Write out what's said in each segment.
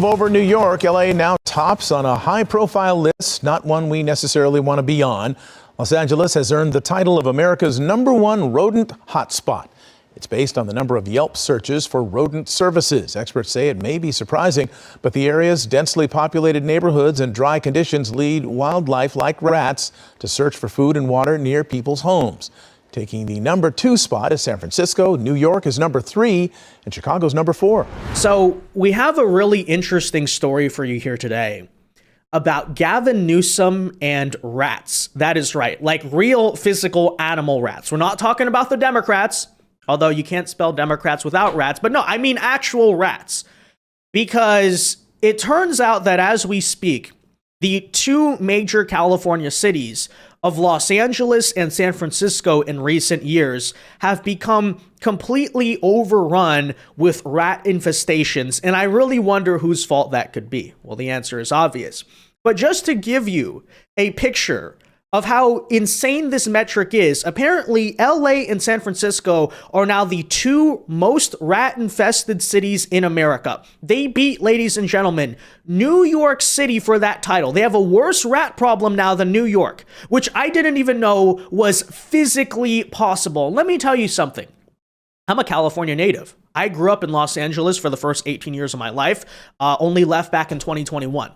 move over New York. LA now tops on a high-profile list, not one we necessarily want to be on. Los Angeles has earned the title of America's #1 rodent hotspot. It's based on the number of Yelp searches for rodent services. Experts say it may be surprising, but the area's densely populated neighborhoods and dry conditions lead wildlife like rats to search for food and water near people's homes. Taking the #2 spot is San Francisco, New York is #3, and Chicago's #4. So we have a really interesting story for you here today about Gavin Newsom and rats. That is right, like real physical animal rats. We're not talking about the Democrats, although you can't spell Democrats without rats, but no, I mean actual rats. Because it turns out that as we speak, the two major California cities of Los Angeles and San Francisco in recent years have become completely overrun with rat infestations, and I really wonder whose fault that could be. Well, the answer is obvious. But just to give you a picture of how insane this metric is, apparently LA and San Francisco are now the two most rat-infested cities in America. They beat, ladies and gentlemen, New York City for that title. They have a worse rat problem now than New York, which I didn't even know was physically possible. Let me tell you something. I'm a California native. I grew up in Los Angeles for the first 18 years of my life, only left back in 2021.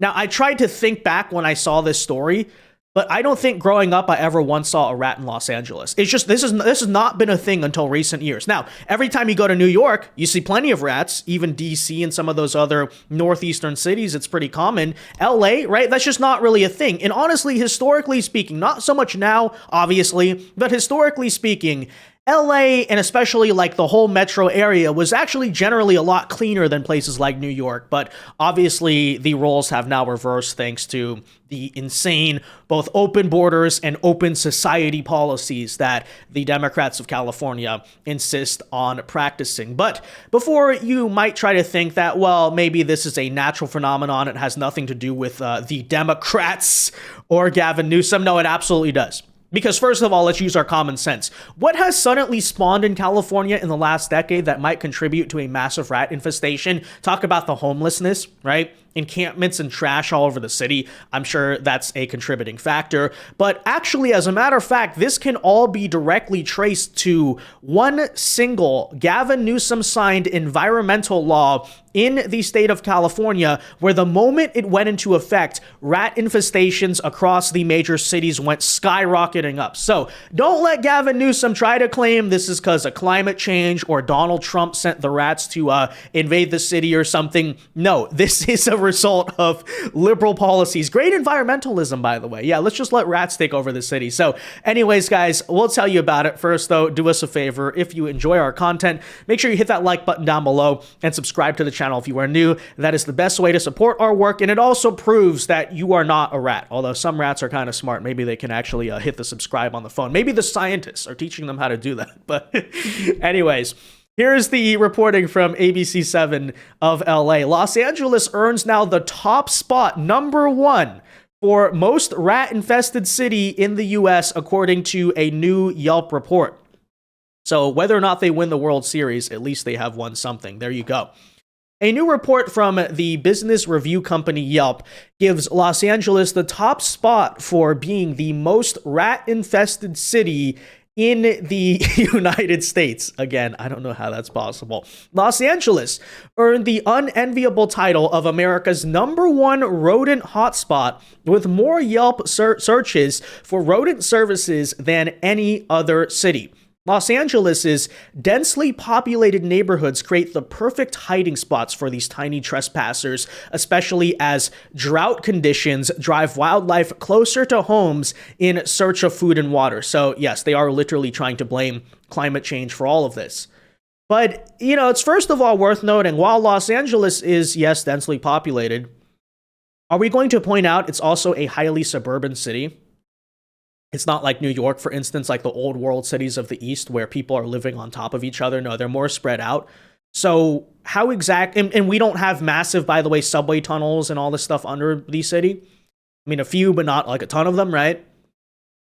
Now, I tried to think back when I saw this story, but I don't think growing up I ever once saw a rat in Los Angeles. It's just, this has not been a thing until recent years. Now, every time you go to New York, you see plenty of rats, even DC and some of those other northeastern cities, it's pretty common. LA, right? That's just not really a thing. And honestly, historically speaking, not so much now, obviously, but historically speaking, LA and especially like the whole metro area was actually generally a lot cleaner than places like New York, but obviously the roles have now reversed thanks to the insane both open borders and open society policies that the Democrats of California insist on practicing. But before you might try to think that, well, maybe this is a natural phenomenon, it has nothing to do with the Democrats or Gavin Newsom, no, it absolutely does. Because first of all, let's use our common sense. What has suddenly spawned in California in the last decade that might contribute to a massive rat infestation? Talk about the homelessness, right? Encampments and trash all over the city. I'm sure that's a contributing factor. But actually, as a matter of fact, this can all be directly traced to one single Gavin Newsom signed environmental law in the state of California, where the moment it went into effect, rat infestations across the major cities went skyrocketing up. So don't let Gavin Newsom try to claim this is because of climate change or Donald Trump sent the rats to invade the city or something. No, this is a result of liberal policies. Great environmentalism, by the way. Yeah, let's just let rats take over the city. So anyways, guys, we'll tell you about it. First, though, do us a favor. If you enjoy our content, make sure you hit that like button down below and subscribe to the channel if you are new. That is the best way to support our work, and it also proves that you are not a rat. Although some rats are kind of smart. Maybe they can actually hit the subscribe on the phone. Maybe the scientists are teaching them how to do that. But anyways, here's the reporting from ABC7 of LA. Los Angeles earns now the top spot, #1, for most rat-infested city in the US, according to a new Yelp report. So whether or not they win the World Series, at least they have won something. There you go. A new report from the business review company Yelp gives Los Angeles the top spot for being the most rat-infested city in the United States. Again, I don't know how that's possible. Los Angeles earned the unenviable title of America's #1 rodent hotspot, with more Yelp searches for rodent services than any other city. Los Angeles's densely populated neighborhoods create the perfect hiding spots for these tiny trespassers, especially as drought conditions drive wildlife closer to homes in search of food and water. So yes, they are literally trying to blame climate change for all of this. But, you know, it's first of all worth noting, while Los Angeles is, yes, densely populated, are we going to point out it's also a highly suburban city? It's not like New York, for instance, like the old world cities of the East where people are living on top of each other. No, they're more spread out. So how and we don't have massive, by the way, subway tunnels and all this stuff under the city. I mean, a few, but not like a ton of them, right?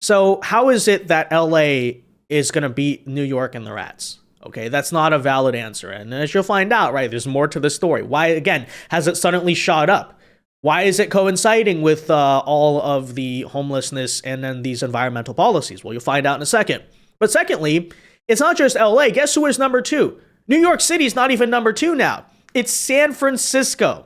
So how is it that LA is going to beat New York and the rats? Okay, that's not a valid answer. And as you'll find out, right, there's more to the story. Why, again, has it suddenly shot up? Why is it coinciding with all of the homelessness and then these environmental policies? Well, you'll find out in a second. But secondly, it's not just LA. Guess who is number 2? New York City is not even number 2 now. It's San Francisco.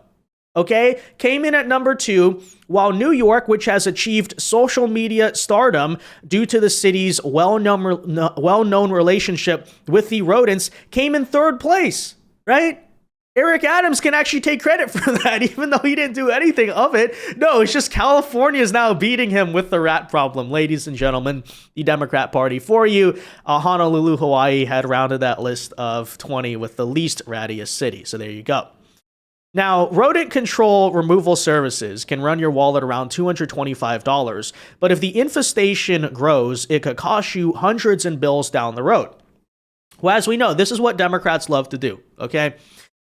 Okay, came in at number 2, while New York, which has achieved social media stardom due to the city's well-known relationship with the rodents, came in 3rd place, right? Eric Adams can actually take credit for that, even though he didn't do anything of it. No, it's just California is now beating him with the rat problem. Ladies and gentlemen, the Democrat Party for you. Honolulu, Hawaii had rounded that list of 20 with the least rattiest city. So there you go. Now, rodent control removal services can run your wallet around $225, but if the infestation grows, it could cost you hundreds in bills down the road. Well, as we know, this is what Democrats love to do, okay?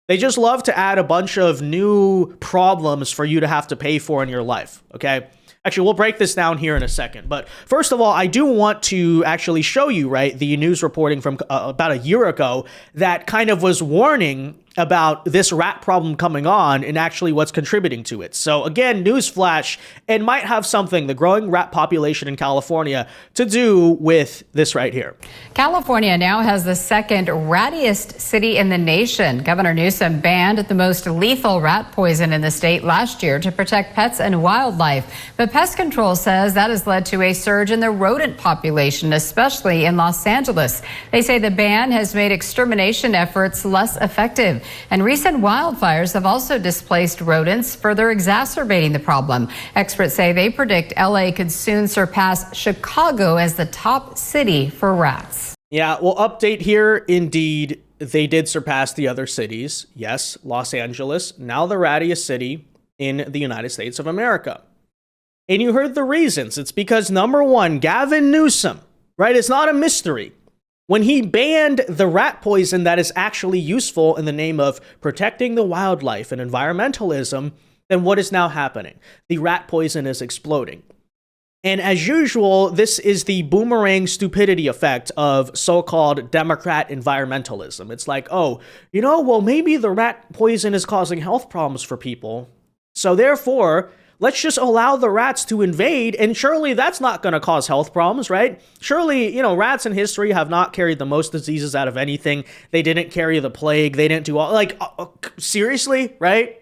They just love to add a bunch of new problems for you to have to pay for in your life, okay? Actually, we'll break this down here in a second. But first of all, I do want to actually show you, right, the news reporting from about a year ago that kind of was warning about this rat problem coming on and actually what's contributing to it. So again, newsflash, it might have something, the growing rat population in California, to do with this right here. California now has the 2nd rattiest city in the nation. Governor Newsom banned the most lethal rat poison in the state last year to protect pets and wildlife. But pest control says that has led to a surge in the rodent population, especially in Los Angeles. They say the ban has made extermination efforts less effective. And recent wildfires have also displaced rodents, further exacerbating the problem. Experts say they predict LA could soon surpass Chicago as the top city for rats. Yeah, well, update here. Indeed, they did surpass the other cities. Yes, Los Angeles, now the rattiest city in the United States of America. And you heard the reasons. It's because, number 1, Gavin Newsom, right? It's not a mystery. When he banned the rat poison that is actually useful in the name of protecting the wildlife and environmentalism, then what is now happening? The rat poison is exploding. And as usual, this is the boomerang stupidity effect of so-called Democrat environmentalism. It's like, oh, you know, well, maybe the rat poison is causing health problems for people. So therefore, let's just allow the rats to invade, and surely that's not going to cause health problems, right? Surely, you know, rats in history have not carried the most diseases out of anything. They didn't carry the plague. They didn't do all, like, seriously, right?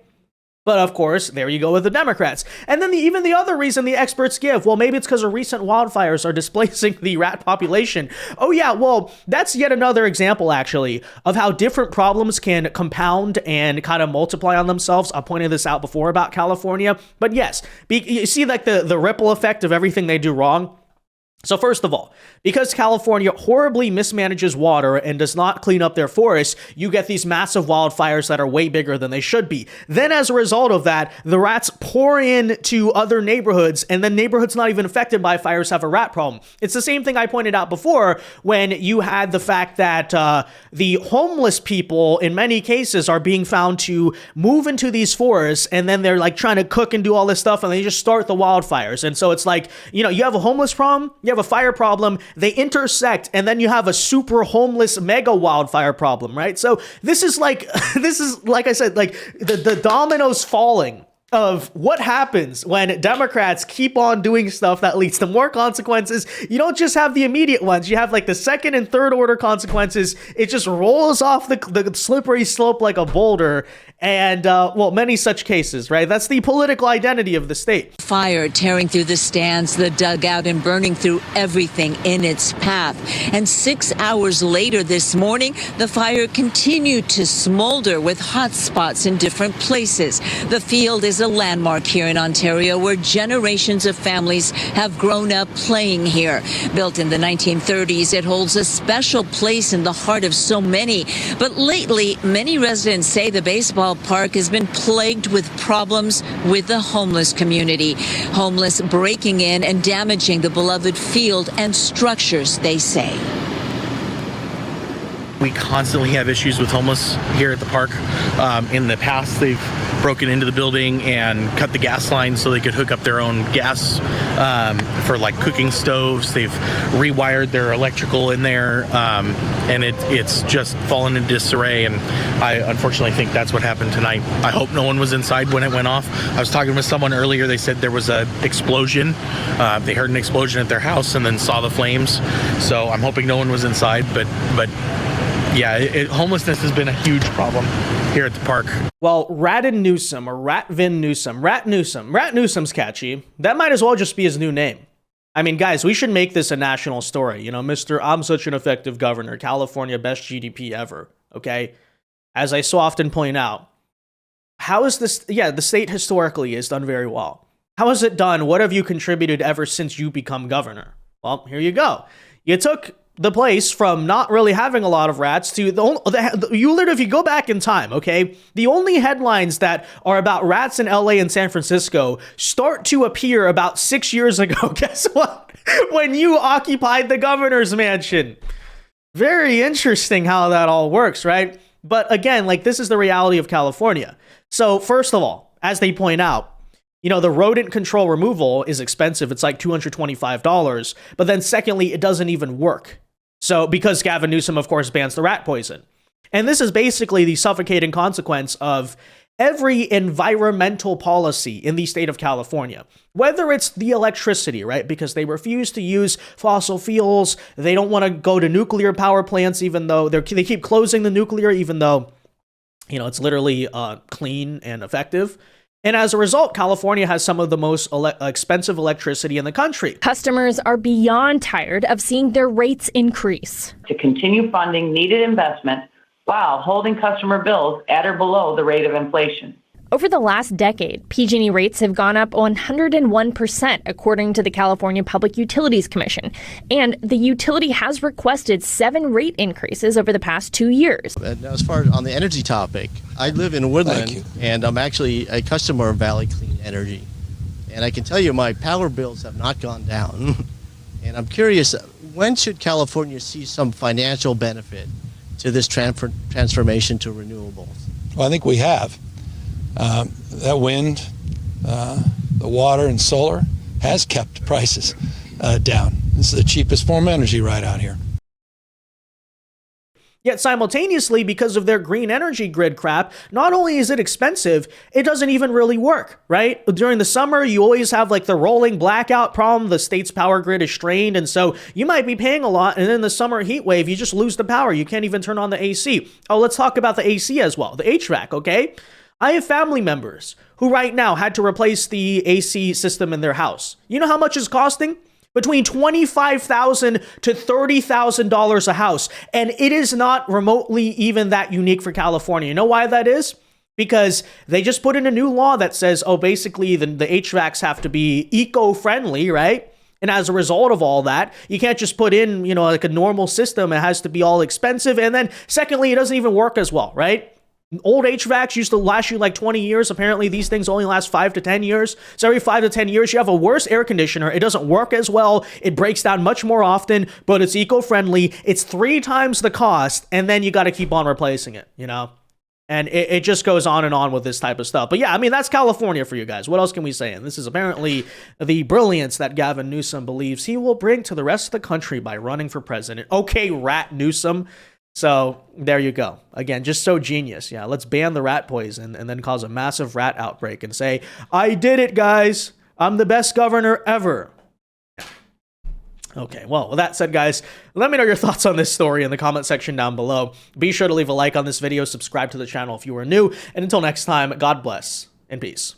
But of course, there you go with the Democrats. And then even the other reason the experts give, well, maybe it's because of recent wildfires are displacing the rat population. Oh yeah, well, that's yet another example, actually, of how different problems can compound and kind of multiply on themselves. I pointed this out before about California. But yes, you see like the ripple effect of everything they do wrong. So first of all, because California horribly mismanages water and does not clean up their forests, you get these massive wildfires that are way bigger than they should be. Then as a result of that, the rats pour into other neighborhoods, and then neighborhoods not even affected by fires have a rat problem. It's the same thing I pointed out before when you had the fact that the homeless people in many cases are being found to move into these forests, and then they're like trying to cook and do all this stuff, and they just start the wildfires. And so it's like, you know, you have a homeless problem, you have a fire problem, they intersect, and then you have a super homeless mega wildfire problem, right? So this is like I said, like the dominoes falling of what happens when Democrats keep on doing stuff that leads to more consequences. You don't just have the immediate ones. You have like the second and third order consequences. It just rolls off the slippery slope like a boulder. And, well, many such cases, right? That's the political identity of the state. Fire tearing through the stands, the dugout, and burning through everything in its path. And 6 hours later this morning, the fire continued to smolder with hot spots in different places. The field is a landmark here in Ontario where generations of families have grown up playing here. Built in the 1930s, it holds a special place in the heart of so many. But lately, many residents say the baseball park has been plagued with problems with the homeless community. Homeless breaking in and damaging the beloved field and structures, they say. We constantly have issues with homeless here at the park. In the past, they've broken into the building and cut the gas line so they could hook up their own gas for like cooking stoves. They've rewired their electrical in there, and it's just fallen into disarray. And I unfortunately think that's what happened tonight. I hope no one was inside when it went off. I was talking with someone earlier. They said there was an explosion. They heard an explosion at their house and then saw the flames. So I'm hoping no one was inside. But yeah, homelessness has been a huge problem here at the park. Well, Newsom or Newsom, Rat Newsom's catchy. That might as well just be his new name. I mean, guys, we should make this a national story. You know, Mr. I'm such an effective governor, California best GDP ever. Okay. As I so often point out, how is this? Yeah, the state historically has done very well. How has it done? What have you contributed ever since you become governor? Well, here you go. You took the place from not really having a lot of rats to you literally, if you go back in time, okay, the only headlines that are about rats in LA and San Francisco start to appear about 6 years ago. Guess what? When you occupied the governor's mansion. Very interesting how that all works, right? But again, like, this is the reality of California. So first of all, as they point out, you know, the rodent control removal is expensive. It's like $225. But then secondly, it doesn't even work. So because Gavin Newsom, of course, bans the rat poison. And this is basically the suffocating consequence of every environmental policy in the state of California. Whether it's the electricity, right? Because they refuse to use fossil fuels. They don't want to go to nuclear power plants, even though they keep closing the nuclear, even though, you know, it's literally clean and effective. And as a result, California has some of the most expensive electricity in the country. Customers are beyond tired of seeing their rates increase. To continue funding needed investment while holding customer bills at or below the rate of inflation. Over the last decade, PG&E rates have gone up 101%, according to the California Public Utilities Commission. And the utility has requested 7 rate increases over the past 2 years. And as far as on the energy topic, I live in Woodland, and I'm actually a customer of Valley Clean Energy. And I can tell you my power bills have not gone down. And I'm curious, when should California see some financial benefit to this transformation to renewables? Well, I think we have. That wind, the water and solar has kept prices down. This is the cheapest form of energy right out here. Yet simultaneously, because of their green energy grid crap, not only is it expensive, it doesn't even really work, right? During the summer, you always have like the rolling blackout problem. The state's power grid is strained, and so you might be paying a lot, and then the summer heat wave, you just lose the power. You can't even turn on the AC. Oh, let's talk about the AC as well, the HVAC, okay? I have family members who right now had to replace the AC system in their house. You know how much it's costing? Between $25,000 to $30,000 a house. And it is not remotely even that unique for California. You know why that is? Because they just put in a new law that says, oh, basically the HVACs have to be eco-friendly, right? And as a result of all that, you can't just put in, you know, like a normal system. It has to be all expensive. And then secondly, it doesn't even work as well, right? Old HVACs used to last you like 20 years. Apparently, these things only last 5 to 10 years. So every 5 to 10 years, you have a worse air conditioner. It doesn't work as well. It breaks down much more often, but it's eco-friendly. It's 3 times the cost, and then you got to keep on replacing it, you know? And it just goes on and on with this type of stuff. But yeah, I mean, that's California for you guys. What else can we say? And this is apparently the brilliance that Gavin Newsom believes he will bring to the rest of the country by running for president. Okay, Rat Newsom. So there you go. Again, just so genius. Yeah, let's ban the rat poison and then cause a massive rat outbreak and say, I did it, guys. I'm the best governor ever. Okay, well, with that said, guys, let me know your thoughts on this story in the comment section down below. Be sure to leave a like on this video, subscribe to the channel if you are new, and until next time, God bless and peace.